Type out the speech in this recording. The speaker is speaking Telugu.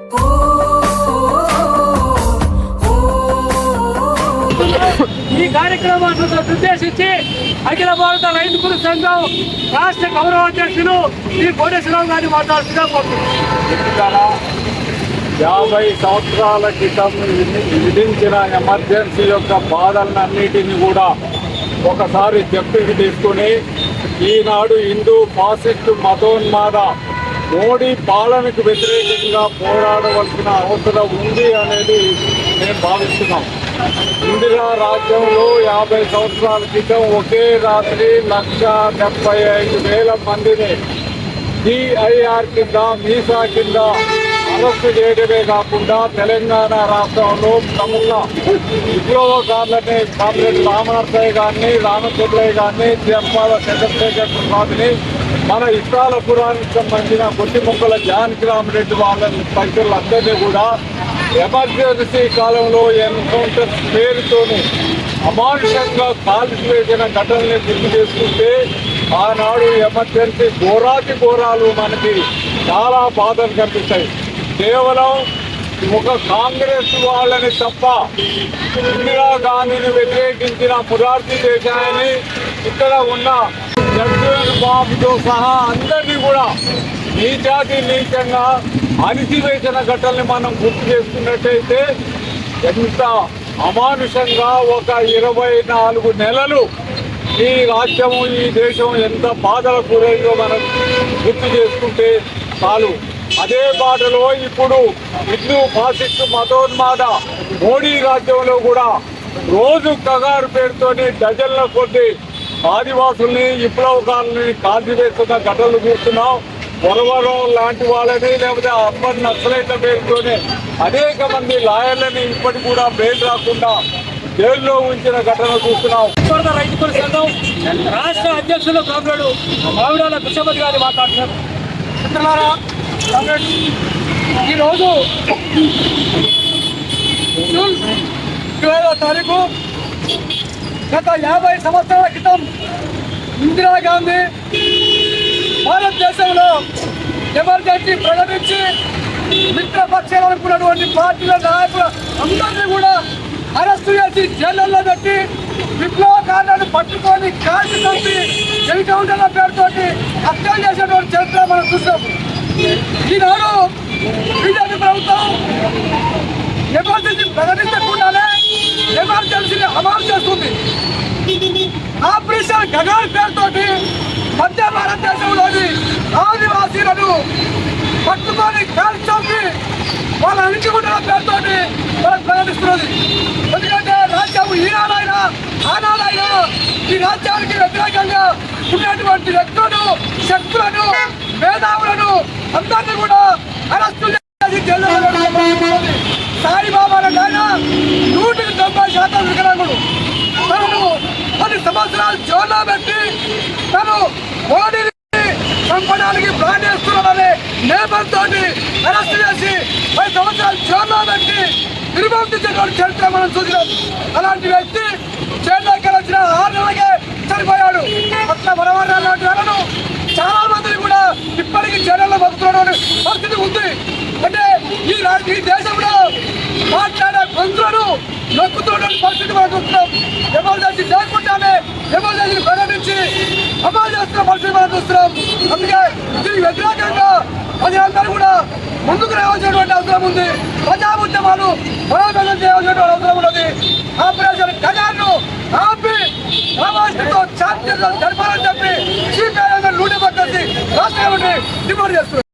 ఈ కార్యక్రమాన్ని ఉద్దేశించి అఖిల భారత రైతు కూలీ సంఘం రాష్ట్ర గౌరవ అధ్యక్షులు శ్రీ కోటేశ్వరరావు గారిని మాట్లాడుతున్నా. 50 సంవత్సరాల క్రితం విధించిన ఎమర్జెన్సీ యొక్క బాధలన్నిటిని కూడా ఒకసారి చెప్పికి తీసుకుని ఈనాడు హిందూ ఫాసిస్ట్ మతోన్మాద మోడీ పాలనకు వ్యతిరేకంగా పోరాడవలసిన అవసరం ఉంది అనేది మేము భావిస్తున్నాం. ఇందిరా రాజ్యంలో 50 సంవత్సరాల క్రితం ఒకే రాత్రి 1,75,000 మందిని డిఐఆర్ కింద మీసా కింద అరెస్టు చేయడమే కాకుండా తెలంగాణ రాష్ట్రంలో ప్రముఖ విప్లవకారులని కామ్రేడ్ రామనరసయ్య గారిని, రామచంద్రయ్య గారిని, జంపాల చంద్రశేఖర్ ప్రసాద్ని, మన ఇష్టాలపురానికి సంబంధించిన కొట్టిముక్కల జానకిరామరెడ్డి వాళ్ళని తదితరులందరినీ కూడా ఎమర్జెన్సీ కాలంలో ఎన్కౌంటర్ పేరుతోని అమానుషంగా కాల్చివేసిన ఘటనల్ని గుర్తు చేసుకుంటే ఆనాడు ఎమర్జెన్సీ ఘోరాతి ఘోరాలు మనకి చాలా బాధలు కనిపిస్తాయి. కేవలం ఒక కాంగ్రెస్ వాళ్ళని తప్ప ఇందిరాగాంధీని వ్యతిరేకించిన మురార్జీ దేశాయిని, ఇక్కడ ఉన్న జగ్జీవన్ బాబుతో సహా అందరినీ కూడా నీచాతి నీచంగా అణిచివేసిన ఘటనని మనం గుర్తు చేసుకున్నట్టయితే ఎంత అమానుషంగా ఒక 24 నెలలు ఈ రాజ్యము ఈ దేశం ఎంత బాధలకు గురైందో మనం గుర్తు చేసుకుంటే చాలు. అదే బాటలో ఇప్పుడు హిందూ ఫాసిస్టు మతోన్మాద మోడీ రాజ్యంలో కూడా రోజు కగారు పేరుతోని డజన్ల కొద్ది ఆదివాసుల్ని విప్లవకారుల్ని కాల్చివేస్తున్న ఘటనలు చూస్తున్నాం. పొరవరం లాంటి వాళ్ళని లేకపోతే అర్బన్ నక్సలైట్ల పేరుతోనే అనేక మంది లాయర్లని ఇప్పటికి కూడా బెయిల్ రాకుండా జైల్లో ఉంచిన ఘటన చూస్తున్నాం. రైతు కూలీ సంఘం రాష్ట్ర అధ్యక్షులు కామ్రేడ్ మావిడాల కృష్ణపతి గారిని మాట్లాడుతున్నారు. మిత్రులారా, ఈరోజు జూన్ 25వ తారీఖు గత 50 సంవత్సరాల క్రితం ఇందిరాగాంధీ భారతదేశంలో ఎమర్జెన్సీ ప్రకటించి మిత్రపక్షాలు అనుకున్నటువంటి పార్టీల నాయకులు అందరినీ కూడా అరెస్టు చేసి జైళ్ళల్లో పెట్టి విప్లవకారులను పట్టుకొని కాల్చి చంపి ఎన్కౌంటర్ల పేరుతో హత్యలు చేసేటువంటి చరిత్ర మనం చూసాం. ఈనాడు బీజేపీ ప్రభుత్వం ఎమర్జెన్సీ ప్రకటించకుండానే ఎమర్జెన్సీని అమలు చేస్తుంది. ఆపరేషన్ గగన్ పేరుతోటి మధ్య భారతదేశంలోని ఆదివాసీలను పట్టుకొని కాల్చి చంపి వాళ్ళ అణిచిగుండల పేరుతోటి వాళ్ళకి ప్రకటిస్తున్నది. ఎందుకంటే రాజ్యం ఈనాడైనా ఆనాడైనా ఈ రాజ్యానికి వ్యతిరేకంగా ఉన్నటువంటి వ్యక్తులను, శక్తులను, మేధావులను అందరినీ కూడా అరెస్టు చేసి జైల్లో సాయిబాబా ఆయన 190% వికలాంగుడు. తనను 10 సంవత్సరాలు జైల్లో పెట్టి తను మోడీని చంపడానికి ప్లాన్ చేస్తున్నాడనే నేపథ్యంతో అరెస్ట్ చేసి 10 సంవత్సరాలు జైల్లో పెట్టి నిర్బంధించేటువంటి చరిత్ర మనం చూసినాం. అలాంటి వ్యక్తి జైల్లోకి వచ్చిన 6 నెలలకే చనిపోయాడు. అట్లా మనవారు లాంటి వాళ్ళను చాలా మందిని కూడా ఇప్పటికీ జైల్లో బతుకుతున్న పరిస్థితి ఉంది. అంటే ఈ దేశంలో మాట్లాడే గొంతులను నొక్కుతున్న పరిస్థితి మనం చూస్తున్నాం. ఎమర్జెన్సీ లేకుండానే ఎమర్జెన్సీని ప్రకటించి అమలు చేస్తున్న పరిస్థితి మనం చూస్తున్నాం. అందుకే దీనికి వ్యతిరేకంగా ప్రజలందరూ కూడా ముందుకు రావాల్సినటువంటి అవసరం ఉంది. ప్రజా ఉద్యమాలు బలోపేతం చేయాల్సినటువంటి అవసరం ఉన్నది. ఆపరేషన్ గగన్ను ఆపి రాష్ట్రంతో శాంతి జరపాలని చెప్పి సిపిఐ లూటి పక్కసి రాష్ట్రం డిమాండ్ చేస్తున్నారు.